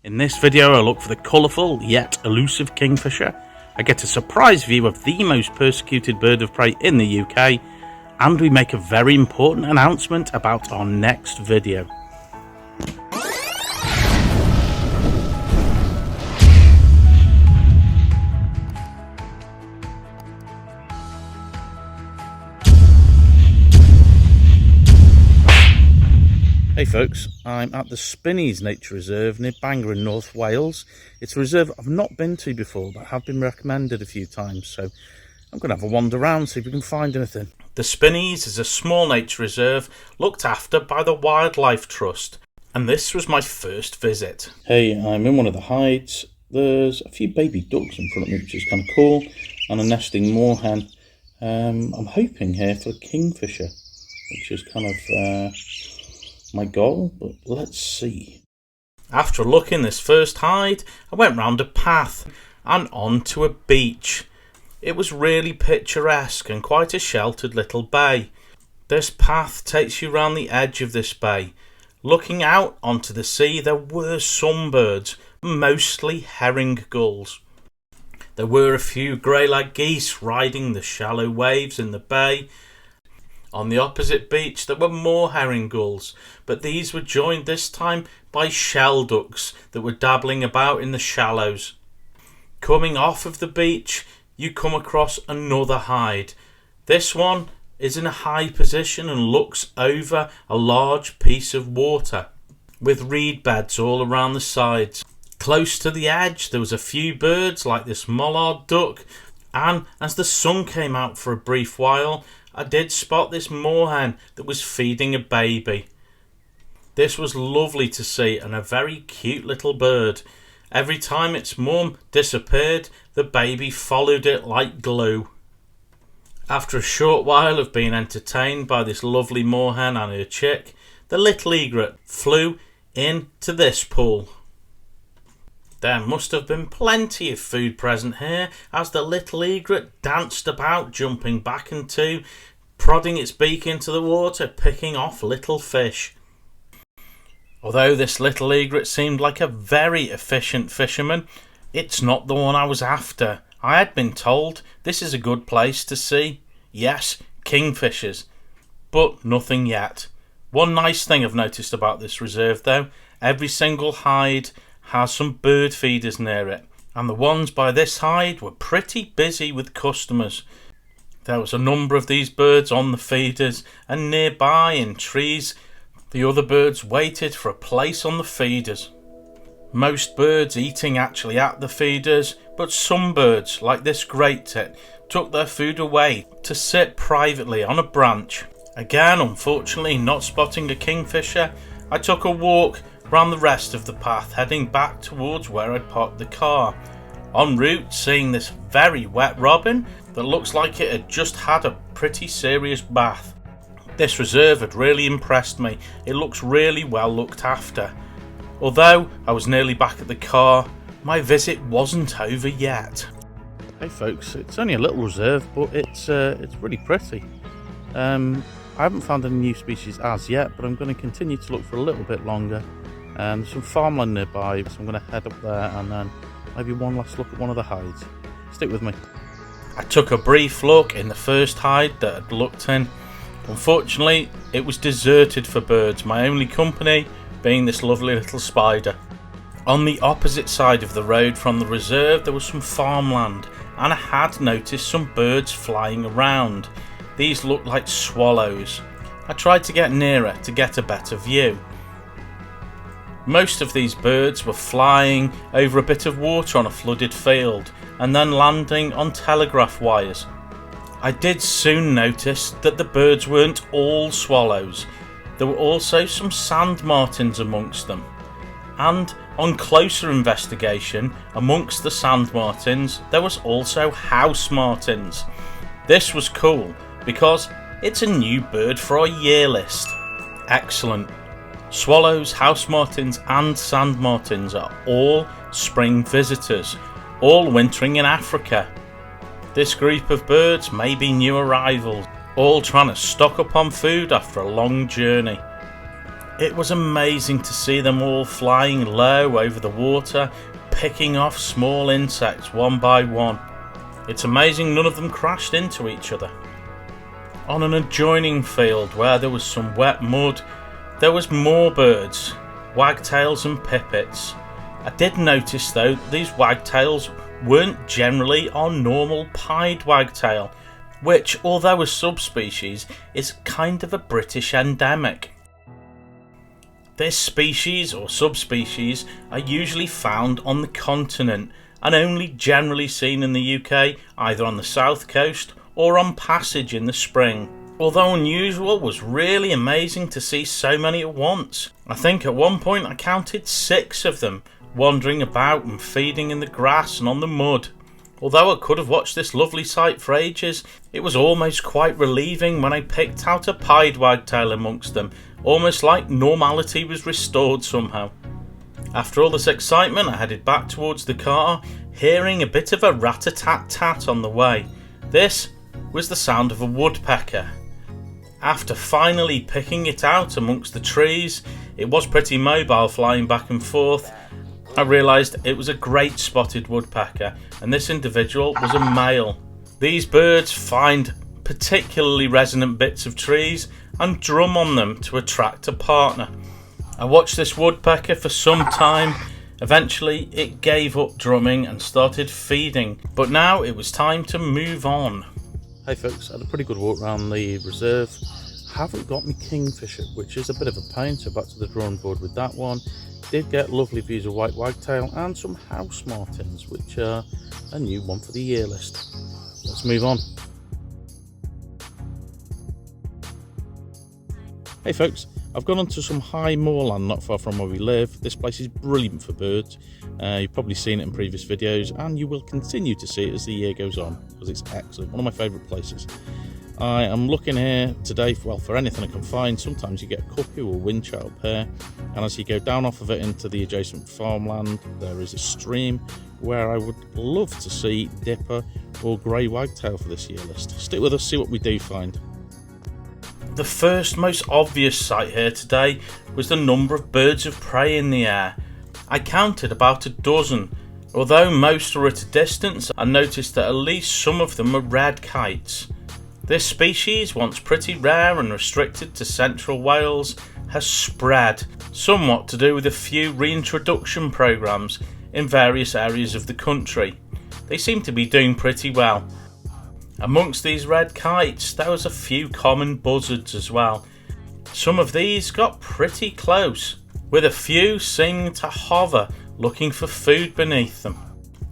In this video I look for the colourful yet elusive kingfisher. I get a surprise view of the most persecuted bird of prey in the UK, and we make a very important announcement about our next video. Hey folks, I'm at the Spinneys Nature Reserve near Bangor in North Wales. It's a reserve I've not been to before, but have been recommended a few times, so I'm going to have a wander around, see if we can find anything. The Spinneys is a small nature reserve looked after by the Wildlife Trust, and this was my first visit. Hey, I'm in one of the hides. There's a few baby ducks in front of me, which is kind of cool, and a nesting moorhen. I'm hoping here for a kingfisher, which is kind of my goal, but let's see. After a look in this first hide, I went round a path and onto a beach. It was really picturesque and quite a sheltered little bay. This path takes you round the edge of this bay. Looking out onto the sea, there were some birds, mostly herring gulls. There were a few grey-lag geese riding the shallow waves in the bay. On the opposite beach there were more herring gulls, but these were joined this time by shell ducks that were dabbling about in the shallows. Coming off of the beach, you come across another hide. This one is in a high position and looks over a large piece of water, with reed beds all around the sides. Close to the edge there was a few birds like this mallard duck, and as the sun came out for a brief while, I did spot this moorhen that was feeding a baby. This was lovely to see and a very cute little bird. Every time its mum disappeared, the baby followed it like glue. After a short while of being entertained by this lovely moorhen and her chick, the little egret flew into this pool. There must have been plenty of food present here, as the little egret danced about, jumping back and to, prodding its beak into the water, picking off little fish. Although this little egret seemed like a very efficient fisherman, it's not the one I was after. I had been told this is a good place to see, yes, kingfishers, but nothing yet. One nice thing I've noticed about this reserve though, every single hide has some bird feeders near it, and the ones by this hide were pretty busy with customers. There was a number of these birds on the feeders, and nearby in trees the other birds waited for a place on the feeders. Most birds eating actually at the feeders, but some birds, like this great tit, took their food away to sit privately on a branch. Again, unfortunately not spotting a kingfisher, I took a walk round the rest of the path, heading back towards where I'd parked the car. En route, seeing this very wet robin that looks like it had just had a pretty serious bath. This reserve had really impressed me. It looks really well looked after. Although I was nearly back at the car, my visit wasn't over yet. Hey folks, it's only a little reserve, but it's really pretty. I haven't found any new species as yet, but I'm going to continue to look for a little bit longer. There's some farmland nearby, so I'm going to head up there and then maybe one last look at one of the hides. Stick with me. I took a brief look in the first hide that I'd looked in. Unfortunately, it was deserted for birds, my only company being this lovely little spider. On the opposite side of the road from the reserve there was some farmland, and I had noticed some birds flying around. These looked like swallows. I tried to get nearer to get a better view. Most of these birds were flying over a bit of water on a flooded field and then landing on telegraph wires. I did soon notice that the birds weren't all swallows. There were also some sand martins amongst them. And on closer investigation, amongst the sand martins, there was also house martins. This was cool because it's a new bird for our year list. Excellent. Swallows, house martins and sand martins are all spring visitors, all wintering in Africa. This group of birds may be new arrivals, all trying to stock up on food after a long journey. It was amazing to see them all flying low over the water, picking off small insects one by one. It's amazing none of them crashed into each other. On an adjoining field where there was some wet mud, there was more birds, wagtails and pipits. I did notice though these wagtails weren't generally our normal pied wagtail, which, although a subspecies, is kind of a British endemic. This species or subspecies are usually found on the continent and only generally seen in the UK, either on the south coast or on passage in the spring. Although unusual, was really amazing to see so many at once. I think at one point I counted 6 of them wandering about and feeding in the grass and on the mud. Although I could have watched this lovely sight for ages, it was almost quite relieving when I picked out a pied wagtail amongst them, almost like normality was restored somehow. After all this excitement, I headed back towards the car, hearing a bit of a rat-a-tat-tat on the way. This was the sound of a woodpecker. After finally picking it out amongst the trees, it was pretty mobile, flying back and forth. I realised it was a great spotted woodpecker, and this individual was a male. These birds find particularly resonant bits of trees and drum on them to attract a partner. I watched this woodpecker for some time. Eventually it gave up drumming and started feeding, but now it was time to move on. Hey folks, I had a pretty good walk around the reserve. Haven't got me kingfisher, which is a bit of a pain, so back to the drawing board with that one. Did get lovely views of white wagtail and some house martins, which are a new one for the year list. Let's move on. Hey folks, I've gone onto some high moorland not far from where we live. This place is brilliant for birds. You've probably seen it in previous videos, and you will continue to see it as the year goes on, because it's excellent, one of my favourite places. I am looking here today for anything I can find. Sometimes you get a cuckoo or windchild pair, and as you go down off of it into the adjacent farmland, there is a stream where I would love to see dipper or grey wagtail for this year list. Stick with us, see what we do find. The first most obvious sight here today was the number of birds of prey in the air. I counted about a dozen. Although most are at a distance, I noticed that at least some of them are red kites. This species, once pretty rare and restricted to central Wales, has spread, somewhat to do with a few reintroduction programmes in various areas of the country. They seem to be doing pretty well. Amongst these red kites, there was a few common buzzards as well. Some of these got pretty close, with a few seeming to hover, looking for food beneath them.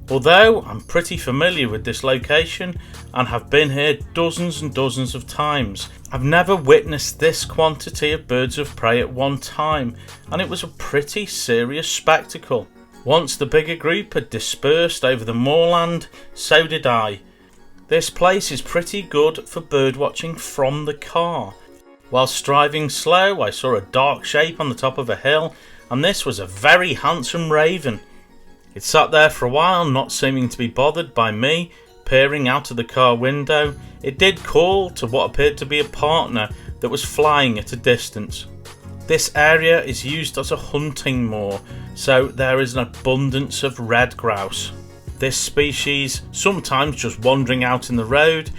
Although I'm pretty familiar with this location and have been here dozens and dozens of times, I've never witnessed this quantity of birds of prey at one time, and it was a pretty serious spectacle. Once the bigger group had dispersed over the moorland, so did I. This place is pretty good for birdwatching from the car. Whilst driving slow, I saw a dark shape on the top of a hill, and this was a very handsome raven. It sat there for a while, not seeming to be bothered by me peering out of the car window. It did call to what appeared to be a partner that was flying at a distance. This area is used as a hunting moor, so there is an abundance of red grouse. This species, sometimes just wandering out in the road,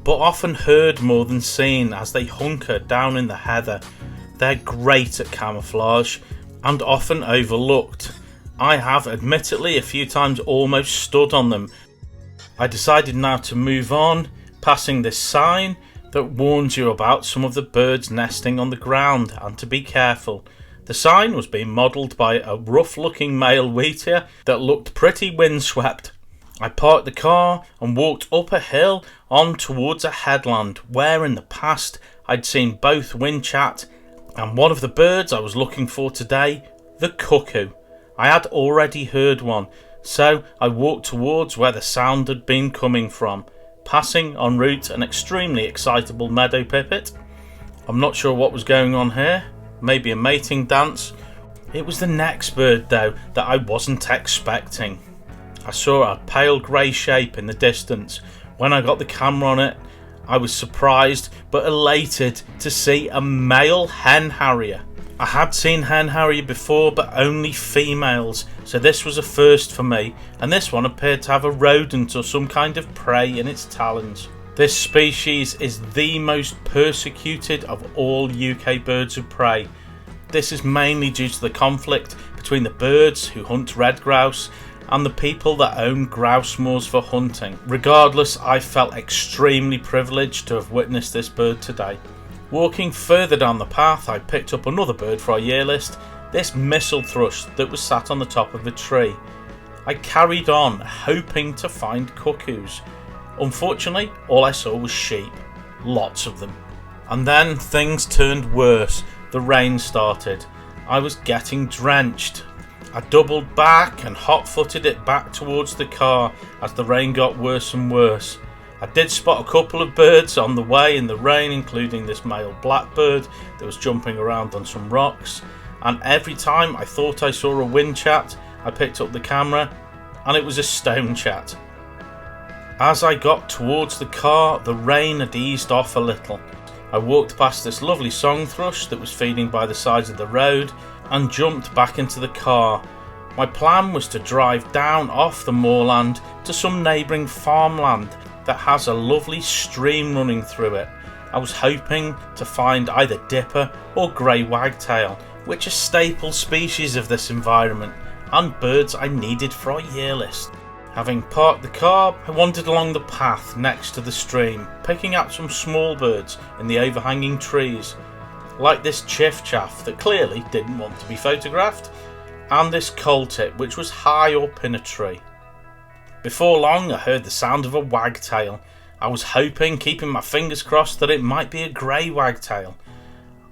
but often heard more than seen as they hunker down in the heather. They're great at camouflage and often overlooked. I have admittedly a few times almost stood on them. I decided now to move on, passing this sign that warns you about some of the birds nesting on the ground and to be careful. The sign was being modelled by a rough looking male wheatear that looked pretty windswept. I parked the car and walked up a hill on towards a headland where in the past I'd seen both whinchat and one of the birds I was looking for today, the cuckoo. I had already heard one, so I walked towards where the sound had been coming from, passing en route an extremely excitable meadow pipit. I'm not sure what was going on here, maybe a mating dance. It was the next bird though that I wasn't expecting. I saw a pale grey shape in the distance. When I got the camera on it, I was surprised but elated to see a male hen harrier. I had seen hen harrier before, but only females, so this was a first for me, and this one appeared to have a rodent or some kind of prey in its talons. This species is the most persecuted of all UK birds of prey. This is mainly due to the conflict between the birds who hunt red grouse and the people that own grouse moors for hunting. Regardless, I felt extremely privileged to have witnessed this bird today. Walking further down the path, I picked up another bird for our year list, this missel thrush that was sat on the top of a tree. I carried on, hoping to find cuckoos. Unfortunately, all I saw was sheep, lots of them. And then things turned worse. The rain started. I was getting drenched. I doubled back and hot-footed it back towards the car as the rain got worse and worse. I did spot a couple of birds on the way in the rain, including this male blackbird that was jumping around on some rocks, and every time I thought I saw a windchat, I picked up the camera and it was a stonechat. As I got towards the car, the rain had eased off a little. I walked past this lovely song thrush that was feeding by the sides of the road and jumped back into the car. My plan was to drive down off the moorland to some neighbouring farmland that has a lovely stream running through it. I was hoping to find either dipper or grey wagtail, which are staple species of this environment and birds I needed for our year list. Having parked the car, I wandered along the path next to the stream, picking up some small birds in the overhanging trees, like this chiff-chaff that clearly didn't want to be photographed, and this coal-tip which was high up in a tree. Before long I heard the sound of a wagtail. I was hoping, keeping my fingers crossed, that it might be a grey wagtail.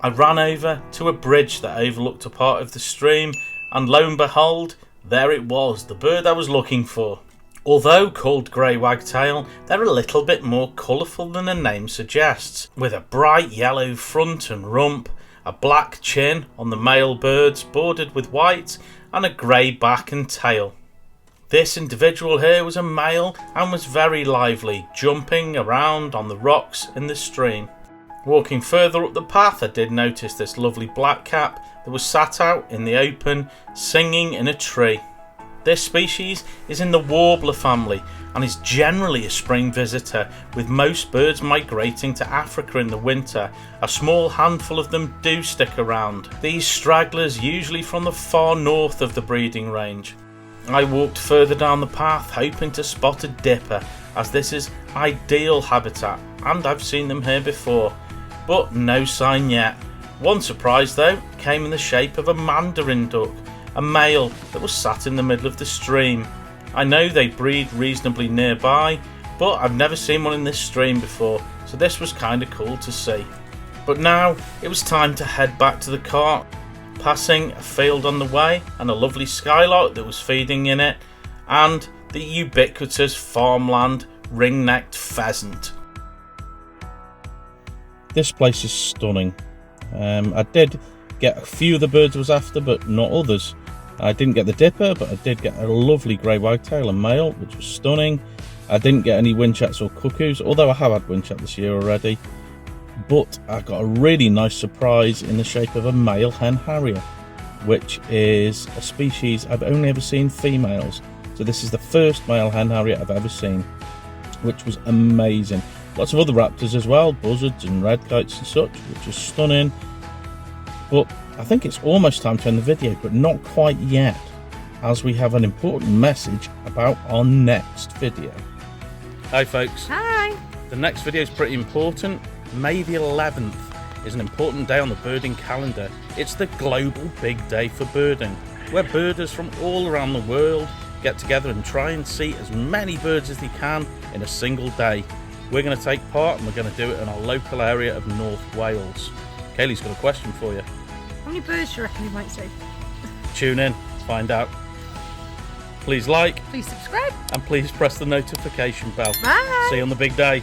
I ran over to a bridge that overlooked a part of the stream, and lo and behold, there it was, the bird I was looking for. Although called grey wagtail, they're a little bit more colourful than the name suggests, with a bright yellow front and rump, a black chin on the male birds bordered with white, and a grey back and tail. This individual here was a male and was very lively, jumping around on the rocks in the stream. Walking further up the path, I did notice this lovely blackcap that was sat out in the open, singing in a tree. This species is in the warbler family and is generally a spring visitor, with most birds migrating to Africa in the winter. A small handful of them do stick around, these stragglers usually from the far north of the breeding range. I walked further down the path hoping to spot a dipper, as this is ideal habitat and I've seen them here before, but no sign yet. One surprise though came in the shape of a mandarin duck, a male that was sat in the middle of the stream. I know they breed reasonably nearby, but I've never seen one in this stream before, so this was kinda cool to see. But now it was time to head back to the car, passing a field on the way and a lovely skylark that was feeding in it, and the ubiquitous farmland ring-necked pheasant. This place is stunning. I did get a few of the birds I was after, but not others. I didn't get the dipper, but I did get a lovely grey wagtail, a male, which was stunning. I didn't get any windchats or cuckoos, although I have had windchat this year already. But I got a really nice surprise in the shape of a male hen harrier, which is a species I've only ever seen females. So this is the first male hen harrier I've ever seen, which was amazing. Lots of other raptors as well, buzzards and red kites and such, which is stunning. But I think it's almost time to end the video, but not quite yet, as we have an important message about our next video. Hi folks. Hi. The next video is pretty important. May the 11th is an important day on the birding calendar. It's the global big day for birding, where birders from all around the world get together and try and see as many birds as they can in a single day. We're going to take part and we're going to do it in our local area of North Wales. Kaylee's got a question for you. How many birds do you reckon you might see? Tune in to find out. Please like, Please subscribe. and please press the notification bell. Bye. See you on the big day.